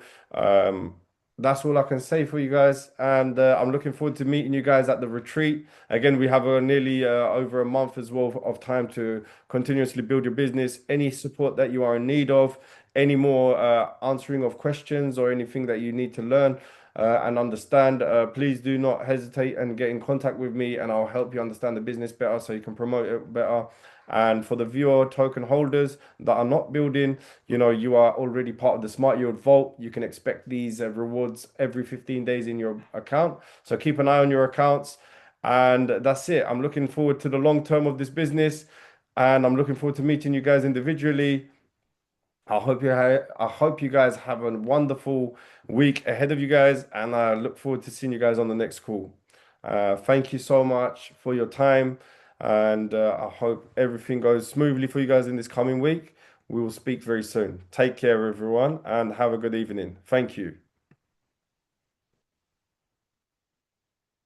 That's all I can say for you guys, and I'm looking forward to meeting you guys at the retreat. Again, we have nearly over a month as well of time to continuously build your business. Any support that you are in need of, any more answering of questions or anything that you need to learn, and understand, please do not hesitate and get in contact with me, and I'll help you understand the business better so you can promote it better. And for the Vior token holders that are not building, you are already part of the Smart Yield Vault. You can expect these rewards every 15 days in your account. So keep an eye on your accounts. And that's it. I'm looking forward to the long term of this business, and I'm looking forward to meeting you guys individually. I hope you guys have a wonderful week ahead of you guys, and I look forward to seeing you guys on the next call. Thank you so much for your time, and I hope everything goes smoothly for you guys in this coming week. We will speak very soon. Take care, everyone, and have a good evening. Thank you.